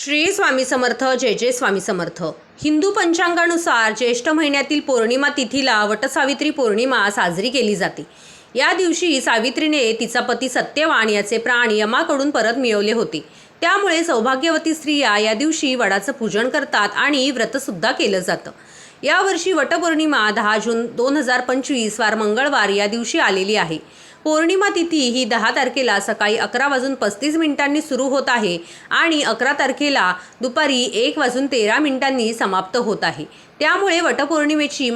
श्री स्वामी समर्थ. जय जय स्वामी समर्थ. हिंदू पंचांगानुसार ज्येष्ठ महिन्यातील पौर्णिमा तिथीला वटसावित्री पौर्णिमा साजरी केली जाते. या दिवशी सावित्रीने तिचा पती सत्यवान याचे प्राण यमाकडून परत मिळवले होते. त्यामुळे सौभाग्यवती स्त्रिया या दिवशी वडाचं पूजन करतात आणि व्रतसुद्धा केलं जातं. यावर्षी वटपौर्णिमा 10 जून 2025 वार मंगळवार या दिवशी आलेली आहे. पौर्णिमा तिथी ही 10 तारखेला सकाळी 11:35 सुरू होत आहे आणि 11 तारखेला दुपारी 1:13 समाप्त होत आहे. त्यामुळे वटपौर्णिमेची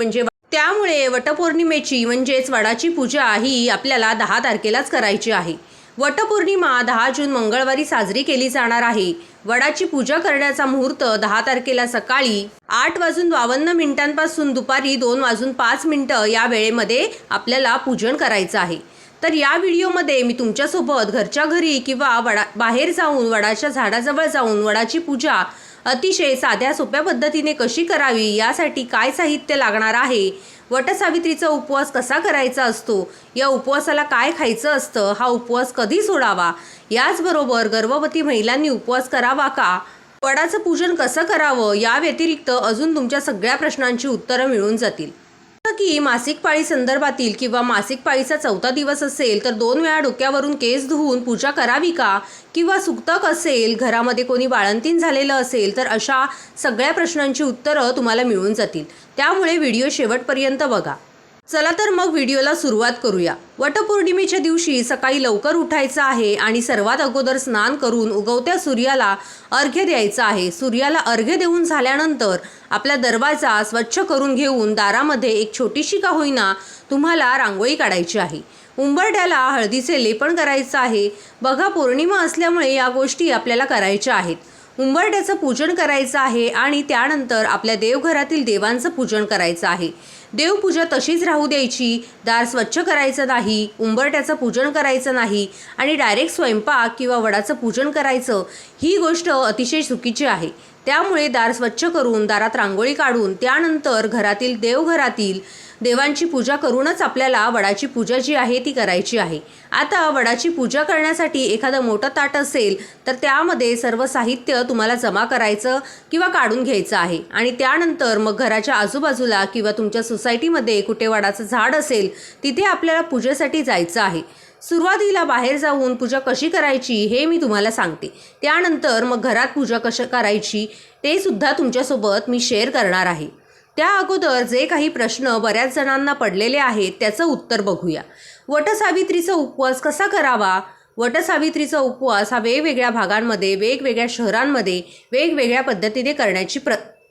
म्हणजेच वडाची पूजा ही आपल्याला 10 तारखेलाच करायची आहे. वटपौर्णिमा 10 जून मंगळवारी साजरी केली जाणार आहे. वडाची पूजा करण्याचा मुहूर्त 10 तारखेला सकाळी 8:52 पासून दुपारी 2:05 या वेळेमध्ये आपल्याला पूजन करायचं आहे. तर या व्हिडिओमध्ये मी तुमच्यासोबत घरच्या घरी किंवा बाहेर जाऊन वडाच्या झाडाजवळ जाऊन वडाची पूजा अतिशय साध्या सोप्या पद्धतीने कशी करावी, यासाठी काय साहित्य लागणार आहे, वटसावित्रीचा उपवास कसा करायचा असतो, या उपवासाला काय खायचं असतं, हा उपवास कधी सोडावा, याचबरोबर गर्भवती महिलांनी उपवास करावा का, वडाचं पूजन कसं करावं, या व्यतिरिक्त अजून तुमच्या सगळ्या प्रश्नांची उत्तरं मिळून जातील. की मासिक पाळी संदर्भातील किंवा मासिक पाळीचा 4था दिवस असेल तर 2 वेळा डोक्यावरून केस धुवून पूजा करावी का, किंवा सुक्तक असेल, घरामध्ये कोणी बाळंतीण झालेलं असेल तर अशा सगळ्या प्रश्नांची उत्तरं तुम्हाला मिळून जातील. त्यामुळे व्हिडिओ शेवटपर्यंत बघा. चला तर मग व्हिडिओला सुरुवात करूया. वटपौर्णिमेच्या दिवशी सकाळी लवकर उठायचं आहे आणि सर्वात अगोदर स्नान करून उगवत्या सूर्याला अर्घ्य द्यायचं आहे. सूर्याला अर्घ्य देऊन झाल्यानंतर आपला दरवाजा स्वच्छ करून घेऊन दारामध्ये एक छोटीशी का होईना तुम्हाला रांगोळी काढायची आहे. उंबरठ्याला हळदीचे लेपन करायचं आहे. बघा, पौर्णिमा असल्यामुळे या गोष्टी आपल्याला करायच्या आहेत. उंबरठ्याचं पूजन करायचं आहे आणि त्यानंतर आपल्या देवघरातील देवांचं पूजन करायचं आहे. देवपूजा तशीच राहू द्यायची, दार स्वच्छ करायचं नाही, उंबरठ्याचं पूजन करायचं नाही आणि डायरेक्ट स्वयंपाक किंवा वडाचं पूजन करायचं, ही गोष्ट अतिशय चुकीची आहे. त्यामुळे दार स्वच्छ करून दारात रांगोळी काढून त्यानंतर देवघरातील देवांची पूजा करूनच आपल्याला वडाची पूजा जी आहे ती करायची आहे. आता वडाची पूजा करण्यासाठी एखादं मोठं ताट असेल तर त्यामध्ये सर्व साहित्य तुम्हाला जमा करायचं किंवा काढून घ्यायचं आहे आणि त्यानंतर मग घराच्या आजूबाजूला किंवा तुमच्या सोसायटीमध्ये कुठे वडाचं झाड असेल तिथे आपल्याला पूजेसाठी जायचं आहे. सुरुवातीला बाहेर जाऊन पूजा कशी करायची हे मी तुम्हाला सांगते. त्यानंतर मग घरात पूजा कशी करायची ते सुद्धा तुमच्यासोबत मी शेअर करणार आहे. त्या अगोदर जे काही प्रश्न बऱ्याच जणांना पडलेले आहेत त्याचं उत्तर बघूया. वटसावित्रीचा उपवास कसा करावा? वटसावित्रीचा उपवास हा वेगवेगळ्या भागांमध्ये, वेगवेगळ्या शहरांमध्ये वेगवेगळ्या पद्धतीने करण्याची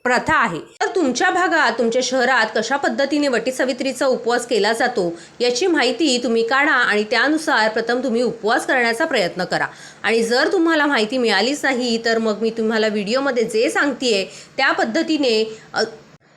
प्रथा आहे. तर तुमच्या भागात, तुमच्या शहरात कशा पद्धतीने वटसावित्रीचा उपवास केला जातो याची माहिती तुम्ही काढा आणि त्यानुसार प्रथम तुम्ही उपवास करण्याचा प्रयत्न करा. आणि जर तुम्हाला माहिती मिळालीच नाही तर मग मी तुम्हाला व्हिडिओमध्ये जे सांगतेय त्या पद्धतीने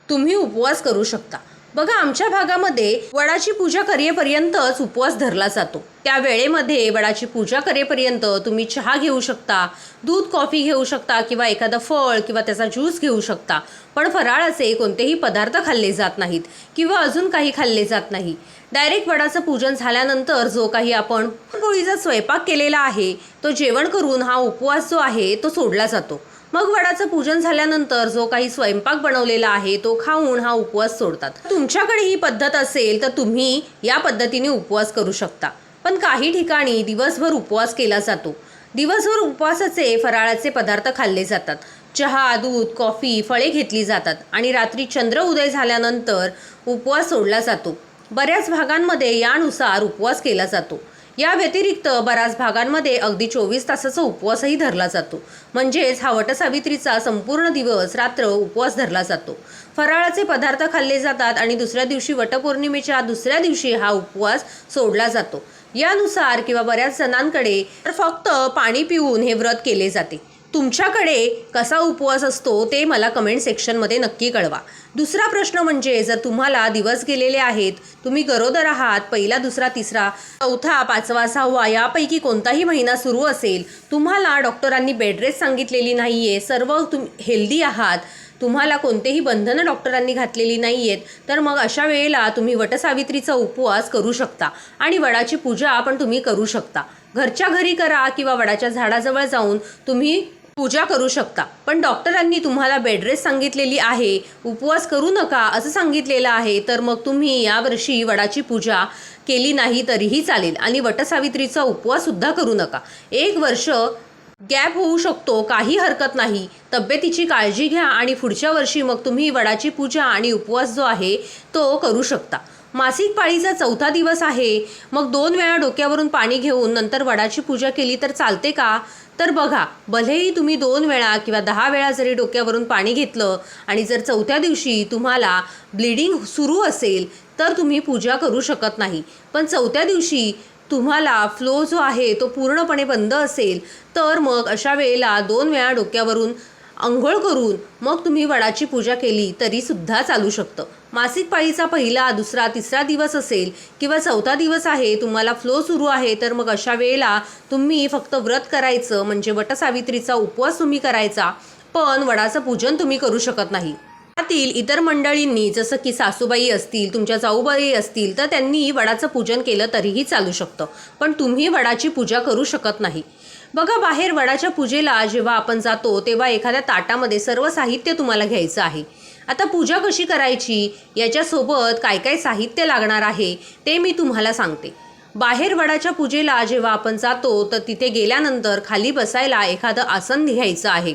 तुम्ही उपवास करू शकता. बघा, आमच्या भागामध्ये वडाची पूजा करेपर्यंतच उपवास धरला जातो. त्या वेळेमध्ये वडाची पूजा करेपर्यंत तुम्ही चहा घेऊ शकता, दूध, कॉफी घेऊ शकता किंवा एखादं फळ किंवा त्याचा ज्यूस घेऊ शकता. पण फराळाचे कोणतेही पदार्थ खाल्ले जात नाहीत किंवा अजून काही खाल्ले जात नाही. डायरेक्ट वडाचं पूजन झाल्यानंतर जो काही आपण पोळीचा स्वयंपाक केलेला आहे तो जेवण करून हा उपवास जो आहे तो सोडला जातो. मग वडाचं पूजन झाल्यानंतर जो काही स्वयंपाक बनवलेला आहे तो खाऊन हा उपवास सोडतात. तुमच्याकडे ही पद्धत असेल तर तुम्ही या पद्धतीने उपवास करू शकता. पण काही ठिकाणी दिवसभर उपवास केला जातो. दिवसभर उपवासाचे फराळाचे पदार्थ खाल्ले जातात. चहा, दूध, कॉफी, फळे घेतली जातात आणि रात्री चंद्र उदय झाल्यानंतर उपवास सोडला जातो. बऱ्याच भागांमध्ये यानुसार उपवास केला जातो. या व्यतिरिक्त बऱ्याच भागांमध्ये अगदी 24 तासाचा उपवासही धरला जातो. म्हणजेच हा वटसावित्रीचा संपूर्ण दिवस रात्र उपवास धरला जातो. फराळाचे पदार्थ खाल्ले जातात आणि दुसऱ्या दिवशी वटपौर्णिमेच्या दुसऱ्या दिवशी हा उपवास सोडला जातो. यानुसार किंवा बऱ्याच जणांकडे तर फक्त पाणी पिऊन हे व्रत केले जाते. तुमच्याकडे कसा उपवास असतो ते मला कमेंट सेक्शनमध्ये नक्की कळवा. दुसरा प्रश्न म्हणजे जर तुम्हाला दिवस गेलेले आहेत, तुम्ही गरोदर आहात, पहिला, दुसरा, तिसरा, चौथा, 5वा, 6वा यापैकी कोणताही महिना सुरू असेल, तुम्हाला डॉक्टरांनी बेड रेस्ट सांगितलेली नाही आहे, सर्व हेल्दी आहात, तुम्हाला कोणतेही बंधनं डॉक्टरांनी घातलेली नाही आहेत, तर मग अशा वेळेला तुम्ही वटसावित्रीचा उपवास करू शकता आणि वडाची पूजा पण तुम्ही करू शकता. घरच्या घरी करा किंवा वडाच्या झाडाजवळ जाऊन तुम्ही पूजा करू शकता. पण डॉक्टरांनी तुम्हाला बेड रेस्ट सांगितलेली आहे, उपवास करू नका असं सांगितलेलं आहे, तर मग तुम्ही यावर्षी वडाची पूजा केली नाही तरीही चालेल आणि वटसावित्रीचा उपवाससुद्धा करू नका. 1 वर्ष गॅप होऊ शकतो, काही हरकत नाही. तब्येतीची काळजी घ्या आणि पुढच्या वर्षी मग तुम्ही वडाची पूजा आणि उपवास जो आहे तो करू शकता. मासिक पाळीचा 4था दिवस आहे, मग 2 वेळा डोक्यावरून पाणी घेऊन नंतर वडाची पूजा केली तर चालते का? तर बघा, भलेही तुम्ही 2 वेळा किंवा 10 वेळा जरी डोक्यावरून पाणी घेतलं आणि जर 4थ्या दिवशी तुम्हाला ब्लिडिंग सुरू असेल तर तुम्ही पूजा करू शकत नाही. पण 4थ्या दिवशी तुम्हाला फ्लो जो आहे तो पूर्णपणे बंद असेल तर मग अशा वेळेला 2 वेळा डोक्यावरून अंघोळ करून मग तुम्ही वडाची पूजा केली तरीसुद्धा चालू शकतं. मासिक पाळीचा 1ला, 2रा, 3रा दिवस असेल किंवा 4था दिवस आहे, तुम्हाला फ्लो सुरू आहे, तर मग अशा वेळेला तुम्ही फक्त व्रत करायचं, म्हणजे वटसावित्रीचा उपवास तुम्ही करायचा, पण वडाचं पूजन तुम्ही करू शकत नाही. त्यातील इतर मंडळींनी जसं की सासूबाई असतील, तुमच्या जाऊबाई असतील, तर त्यांनी वडाचं पूजन केलं तरीही चालू शकतं, पण तुम्ही वडाची पूजा करू शकत नाही. बघा, बाहेर वडाच्या पूजेला जेव्हा आपण जातो तेव्हा एखाद्या ताटामध्ये सर्व साहित्य तुम्हाला घ्यायचं आहे. आता पूजा कशी करायची, याच्यासोबत काय काय साहित्य लागणार आहे ते मी तुम्हाला सांगते. बाहेर वडाच्या पूजेला जेव्हा आपण जातो तर तिथे गेल्यानंतर खाली बसायला एखादं आसन घ्यायचं आहे.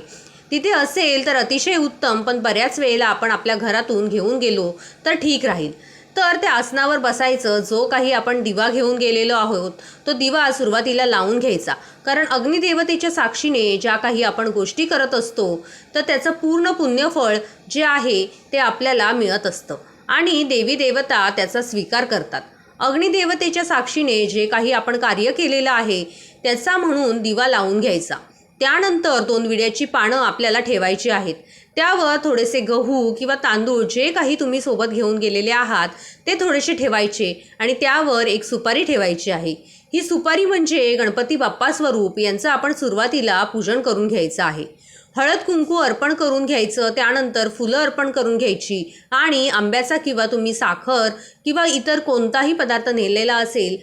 तिथे असेल तर अतिशय उत्तम, पण बऱ्याच वेळेला आपण आपल्या घरातून घेऊन गेलो तर ठीक राहील. तर त्या आसनावर बसायचं. जो काही आपण दिवा घेऊन गेलेलो आहोत तो दिवा सुरुवातीला लावून घ्यायचा, कारण अग्निदेवतेच्या साक्षीने ज्या काही आपण गोष्टी करत असतो तर त्याचं पूर्ण पुण्यफळ जे आहे ते आपल्याला मिळत असतं आणि देवी देवता त्याचा स्वीकार करतात. अग्निदेवतेच्या साक्षीने जे काही आपण कार्य केलेलं आहे त्याचा म्हणून दिवा लावून घ्यायचा. त्यानंतर 2 विड्याची पानं आपल्याला ठेवायची आहेत. त्यावर थोडेसे गहू किंवा तांदूळ जे काही तुम्ही सोबत घेऊन गेलेले आहात ते थोडेसे ठेवायचे आणि त्यावर एक सुपारी ठेवायची आहे. ही सुपारी म्हणजे गणपती बाप्पा स्वरूप यांचं आपण सुरुवातीला पूजन करून घ्यायचं आहे. हळद कुंकू अर्पण करून घ्यायचं, त्यानंतर फुलं अर्पण करून घ्यायची आणि आंब्याचा किंवा तुम्ही साखर किंवा इतर कोणताही पदार्थ नेलेला असेल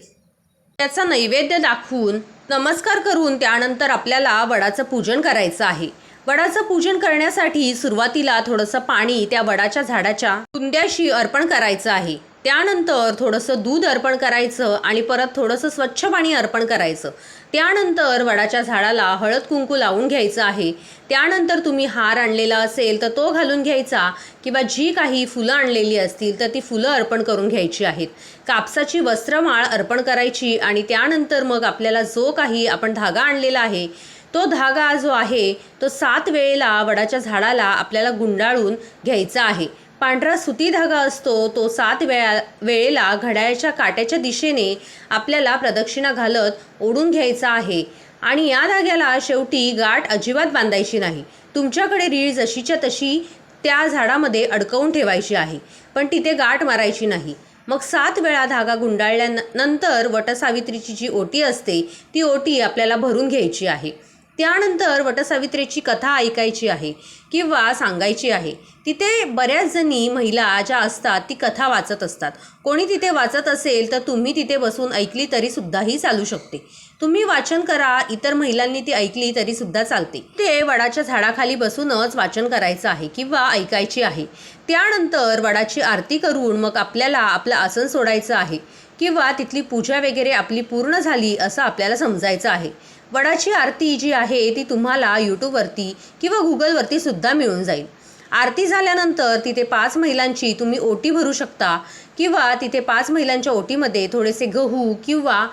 त्याचा नैवेद्य दाखवून नमस्कार करून त्यानंतर आपल्याला वडाचं पूजन करायचं आहे. वडाचं पूजन करण्यासाठी सुरुवातीला थोडंसं पाणी त्या वडाच्या झाडाच्या कुंड्याशी अर्पण करायचं आहे. त्यानंतर थोडंसं दूध अर्पण करायचं आणि परत थोडंसं स्वच्छ पाणी अर्पण करायचं. त्यानंतर वडाच्या झाडाला हळद कुंकू लावून घ्यायचं आहे. त्यानंतर तुम्ही हार आणलेला असेल तर तो घालून घ्यायचा किंवा जी काही फुलं आणलेली असतील तर ती फुलं अर्पण करून घ्यायची आहेत. कापसाची वस्त्रमाळ अर्पण करायची आणि त्यानंतर मग आपल्याला जो काही आपण धागा आणलेला आहे तो धागा जो आहे तो 7 वेळेला वडाच्या झाडाला आपल्याला गुंडाळून घ्यायचा आहे. पांढरा सुती धागा असतो तो 7 वेळेला घड्याळाच्या काट्याच्या दिशेने आपल्याला प्रदक्षिणा घालत ओढून घ्यायचा आहे आणि या धाग्याला शेवटी गाठ अजिबात बांधायची नाही. तुमच्याकडे रीळ जशीच्या तशी त्या झाडामध्ये अडकवून ठेवायची आहे, पण तिथे गाठ मारायची नाही. मग 7 वेळा धागा गुंडाळल्यानंतर वटसावित्रीची जी ओटी असते ती ओटी आपल्याला भरून घ्यायची आहे. त्यानंतर वटसावित्रीची कथा ऐकायची आहे किंवा सांगायची आहे. तिथे बऱ्याच जणी महिला ज्या असतात ती कथा वाचत असतात. कोणी तिथे वाचत असेल तर तुम्ही तिथे बसून ऐकली तरीसुद्धाही चालू शकते. तुम्ही वाचन करा, इतर महिलांनी ती ऐकली तरीसुद्धा चालते. ते वडाच्या झाडाखाली बसूनच वाचन करायचं आहे किंवा ऐकायची आहे. त्यानंतर वडाची आरती करून मग आपल्याला आपलं आसन सोडायचं आहे किंवा तिथली पूजा वगैरे आपली पूर्ण झाली असं आपल्याला समजायचं आहे. वडाची आरती जी आहे ती तुम्हाला यूट्यूबवरती किंवा गुगलवरती सुद्धा मिळून जाईल. आरती झाल्यानंतर तिथे 5 महिलांची तुम्ही ओटी भरू शकता किंवा तिथे 5 महिलांच्या ओटीमध्ये थोडेसे गहू किंवा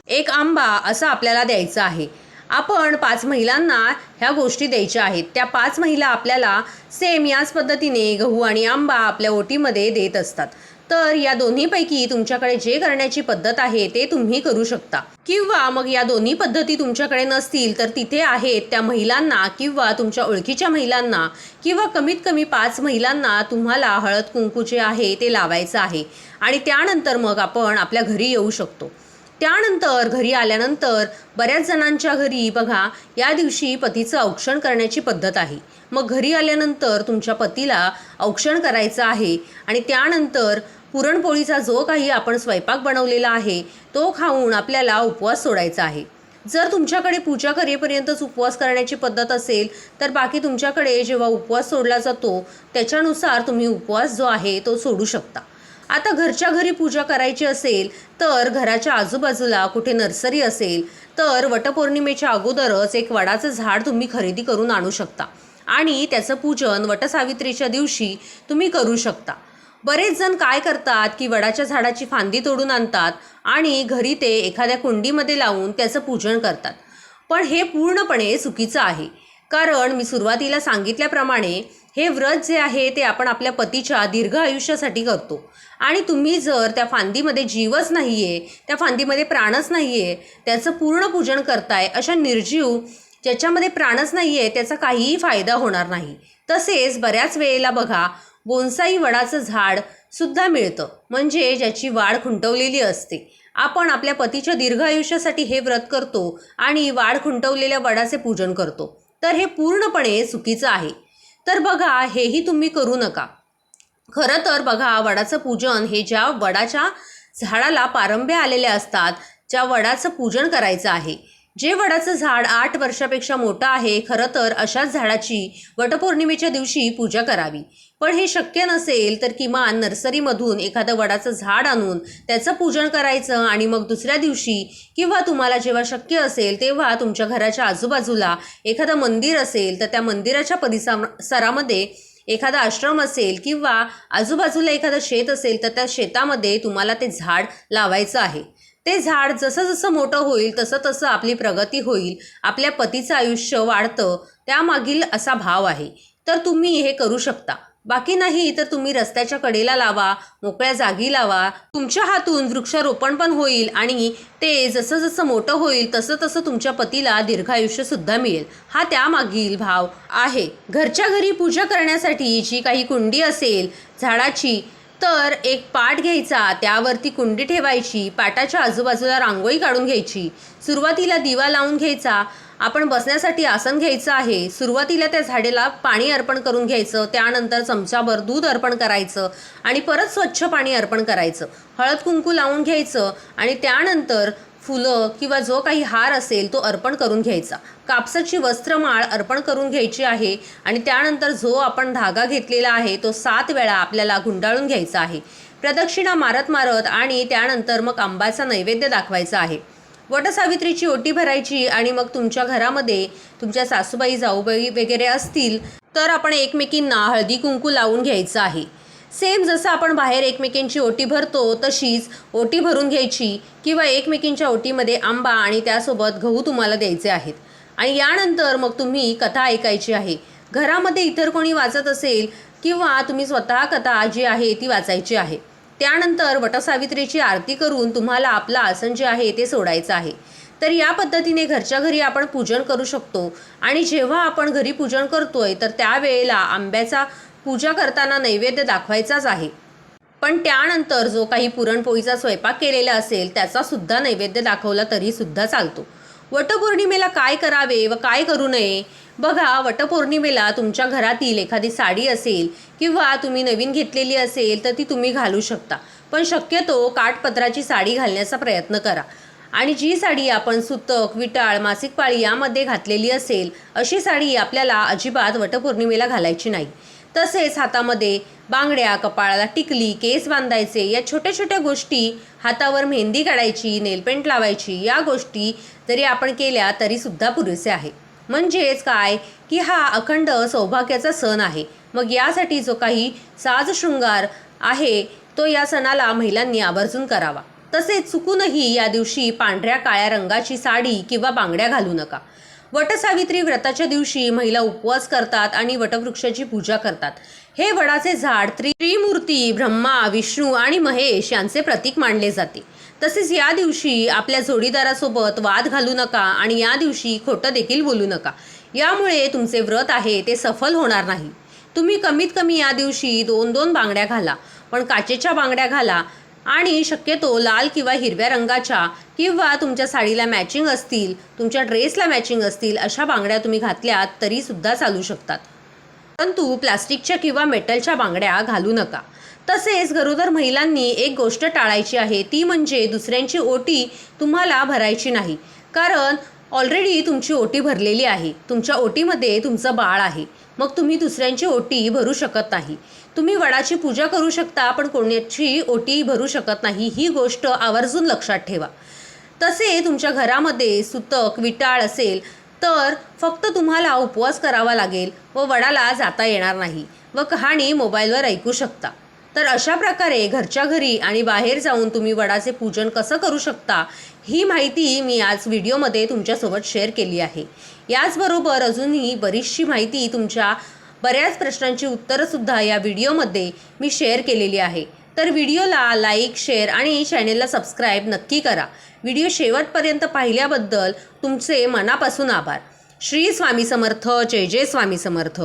एक आंबा असं आपल्याला द्यायचं आहे. आपण 5 महिलांना ह्या गोष्टी द्यायच्या आहेत. त्या 5 महिला आपल्याला सेम याच पद्धतीने गहू आणि आंबा आपल्या ओटीमध्ये देत असतात. तर या दोन्हीपैकी तुमच्याकडे जे करण्याची पद्धत आहे ते तुम्ही करू शकता किंवा मग या दोन्ही पद्धती तुमच्याकडे नसतील तर तिथे आहेत त्या महिलांना किंवा तुमच्या ओळखीच्या महिलांना किंवा कमीत कमी 5 महिलांना तुम्हाला हळद कुंकू जे आहे ते लावायचं आहे आणि त्यानंतर मग आपण आपल्या घरी येऊ शकतो. त्यानंतर घरी आल्यानंतर बऱ्याच जणांच्या घरी बघा या दिवशी पतीचं औक्षण करण्याची पद्धत आहे. मग घरी आल्यानंतर तुमच्या पतीला औक्षण करायचं आहे आणि त्यानंतर पुरणपोळीचा जो काही आपण स्वयंपाक बनवलेला आहे तो खाऊन आपल्याला उपवास सोडायचा आहे. जर तुमच्याकडे पूजा करेपर्यंतच उपवास करण्याची पद्धत असेल तर बाकी तुमच्याकडे जेव्हा उपवास सोडला जातो त्याच्यानुसार तुम्ही उपवास जो आहे तो सोडू शकता। आता घरच्या घरी पूजा करायची असेल तर घराच्या आजूबाजूला कुठे नर्सरी असेल तर वटपौर्णिमेच्या अगोदरच एक वडाचं झाड तुम्ही खरेदी करून आणू शकता आणि त्याचं पूजन वटसावित्रीच्या दिवशी तुम्ही करू शकता। बरेच जण काय करतात की वडाच्या झाडाची फांदी तोडून आणतात आणि घरी ते एखाद्या कुंडीमध्ये लावून त्याचं पूजन करतात, पण हे पूर्णपणे चुकीचं आहे। कारण मी सुरुवातीला सांगितल्याप्रमाणे हे व्रत जे आहे ते आपण आपल्या पतीच्या दीर्घ आयुष्यासाठी करतो आणि तुम्ही जर त्या फांदीमध्ये जीवच नाही आहे, त्या फांदीमध्ये प्राणच नाही आहे, त्याचं पूर्ण पूजन करताय, अशा निर्जीव ज्याच्यामध्ये प्राणच नाही आहे त्याचा काहीही फायदा होणार नाही। तसेच बऱ्याच वेळेला बघा बोन्साई वडाचं झाड सुद्धा मिळतं, म्हणजे ज्याची वाढ खुंटवलेली असते। आपण आपल्या पतीच्या दीर्घ आयुष्यासाठी हे व्रत करतो आणि वाढ खुंटवलेल्या वडाचे पूजन करतो, तर हे पूर्णपणे चुकीचं आहे। तर बघा हेही तुम्ही करू नका। खरं तर बघा वडाचं पूजन हे ज्या वडाच्या झाडाला पारंब्या आलेल्या असतात, ज्या वडाचं पूजन करायचं आहे, जे वडाचं झाड 8 वर्षापेक्षा मोठं आहे, खरं तर अशाच झाडाची वटपौर्णिमेच्या दिवशी पूजा करावी। पण हे शक्य नसेल तर किमान नर्सरीमधून एखादं वडाचं झाड आणून त्याचं पूजन करायचं आणि मग दुसऱ्या दिवशी किंवा तुम्हाला जेव्हा शक्य असेल तेव्हा तुमच्या घराच्या आजूबाजूला एखादं मंदिर असेल तर त्या मंदिराच्या परिसरामध्ये एखादा आश्रम असेल किंवा आजूबाजूला एखादं शेत असेल तर त्या शेतामध्ये तुम्हाला ते झाड लावायचं आहे। ते झाड जसं जसं मोठं होईल तसं तसं आपली प्रगती होईल, आपल्या पतीचं आयुष्य वाढतं, त्यामागील असा भाव आहे। तर तुम्ही हे करू शकता। बाकी नाही तर तुम्ही रस्त्याच्या कडेला लावा, मोकळ्या जागी लावा, तुमच्या हातून वृक्षारोपण पण होईल आणि ते जसं जसं मोठं होईल तसं तसं तुमच्या पतीला दीर्घायुष्यसुद्धा मिळेल, हा त्यामागील भाव आहे। घरच्या घरी पूजा करण्यासाठी जी काही कुंडी असेल झाडाची तर एक पाट घ्यायचा, त्यावरती कुंडी ठेवायची, पाटाच्या आजूबाजूला रांगोळी काढून घ्यायची, सुरुवातीला दिवा लावून घ्यायचा, आपण बसण्यासाठी आसन घ्यायचं आहे, सुरुवातीला त्या झाडेला पाणी अर्पण करून घ्यायचं, त्यानंतर चमचाभर दूध अर्पण करायचं आणि परत स्वच्छ पाणी अर्पण करायचं, हळद कुंकू लावून घ्यायचं आणि त्यानंतर फुलं किंवा जो काही हार असेल तो अर्पण करून घ्यायचा, कापसाची वस्त्रमाळ अर्पण करून घ्यायची आहे आणि त्यानंतर जो आपण धागा घेतलेला आहे तो 7 वेळा आपल्याला गुंडाळून घ्यायचा आहे, प्रदक्षिणा मारत मारत आणि त्यानंतर मग आंब्याचा नैवेद्य दाखवायचा आहे। वटसावित्रीची ओटी भरायची आणि मग तुमच्या घरामध्ये तुमच्या सासूबाई जाऊबाई वगैरे असतील तर आपण एकमेकींना हळदी कुंकू लावून घ्यायचं आहे। सेम जसं आपण बाहेर एकमेकींची ओटी भरतो तशीच ओटी भरून घ्यायची किंवा एकमेकींच्या ओटीमध्ये आंबा आणि त्यासोबत गहू तुम्हाला द्यायचे आहेत आणि यानंतर मग तुम्ही कथा ऐकायची आहे। घरामध्ये इतर कोणी वाचत असेल किंवा तुम्ही स्वतः कथा जी आहे ती वाचायची आहे। त्यानंतर वटसावित्रीची आरती करून तुम्हाला आपलं आसन जे आहे ते सोडायचं आहे। तर या पद्धतीने घरच्या घरी आपण पूजन करू शकतो आणि जेव्हा आपण घरी पूजन करतोय तर त्यावेळेला आंब्याचा पूजा करताना नैवेद्य दाखवायचाच आहे, पण त्यानंतर जो काही पुरणपोळीचा स्वयंपाक केलेला असेल त्याचा सुद्धा नैवेद्य दाखवला तरी सुद्धा चालतो। वटपौर्णिमेला काय करावे व काय करू नये बघा, वटपौर्णिमेला तुमच्या घरातील एखादी साडी असेल किंवा तुम्ही नवीन घेतलेली असेल तर ती तुम्ही घालू शकता, पण शक्यतो काठपदराची साडी घालण्याचा प्रयत्न करा आणि जी साडी आपण सुतक, विटाळ, मासिक पाळी यामध्ये घातलेली असेल अशी साडी आपल्याला अजिबात वटपौर्णिमेला घालायची नाही। तसेच हातामध्ये बांगड्या, कपाळाला टिकली, केस बांधायचे, या छोट्या छोट्या गोष्टी, हातावर मेहंदी काढायची, नेलपेंट लावायची, या गोष्टी जरी आपण केल्या तरी सुद्धा पुरेसे आहे। म्हणजेच काय की हा अखंड सौभाग्याचा सण आहे, मग यासाठी जो काही साज शृंगार आहे तो या सणाला महिलांनी आवर्जून करावा। तसेच चुकूनही या दिवशी पांढऱ्या काळ्या रंगाची साडी किंवा बांगड्या घालू नका। वटसावित्री व्रताच्या दिवशी महिला उपवास करतात आणि वटवृक्षाची पूजा करतात। हे वडाचे झाड त्रिमूर्ती ब्रह्मा, विष्णू आणि महेश यांचे प्रतीक मानले जाते। तसेच या दिवशी आपल्या जोडीदारासोबत वाद घालू नका आणि या दिवशी खोटं देखील बोलू नका, यामुळे तुमचे व्रत आहे ते सफल होणार नाही। तुम्ही कमीत कमी या दिवशी 2-2 बांगड्या घाला, पण काचेच्या बांगड्या घाला आणि शक्यतो लाल किंवा हिरव्या रंगाच्या किंवा तुमच्या साडीला मॅचिंग असतील, तुमच्या ड्रेसला मॅचिंग असतील अशा बांगड्या तुम्ही घातल्यात तरी सुद्धा चालू शकतात, परंतु प्लास्टिकच्या किंवा मेटलच्या बांगड्या घालू नका। तसेच गरोदर महिलांनी एक गोष्ट टाळायची आहे, ती म्हणजे दुसऱ्यांची ओटी तुम्हाला भरायची नाही, कारण ऑलरेडी तुमची ओटी भरलेली आहे. तुमच्या ओटीमध्ये तुमचं बाळ आहे. मग तुम्ही दुसऱ्यांची ओटी भरू शकत नाही. तुम्ही वडाची पूजा करू शकता, पण कोणाची ओटी भरू शकत नाही. ही गोष्ट आवर्जून लक्षात ठेवा. तसे तुमच्या घरामध्ये सुतक विटाळ असेल तर फक्त तुम्हाला उपवास करावा लागेल व वडाला जाता येणार नाही व कहाणी मोबाईलवर ऐकू शकता. तर अशा प्रकारे घरच्या घरी आणि बाहेर जाऊन तुम्ही वडाचे पूजन कसं करू शकता ही माहिती मी आज व्हिडिओमध्ये तुमच्यासोबत शेअर केली आहे. याचबरोबर अजूनही बरीचशी माहिती, तुमच्या बऱ्याच प्रश्नांची उत्तरंसुद्धा या व्हिडिओमध्ये मी शेअर केलेली आहे. तर व्हिडिओला लाईक, शेअर आणि चॅनेलला सबस्क्राईब नक्की करा. व्हिडिओ शेवटपर्यंत पाहिल्याबद्दल तुमचे मनापासून आभार. श्री स्वामी समर्थ. जय जय स्वामी समर्थ.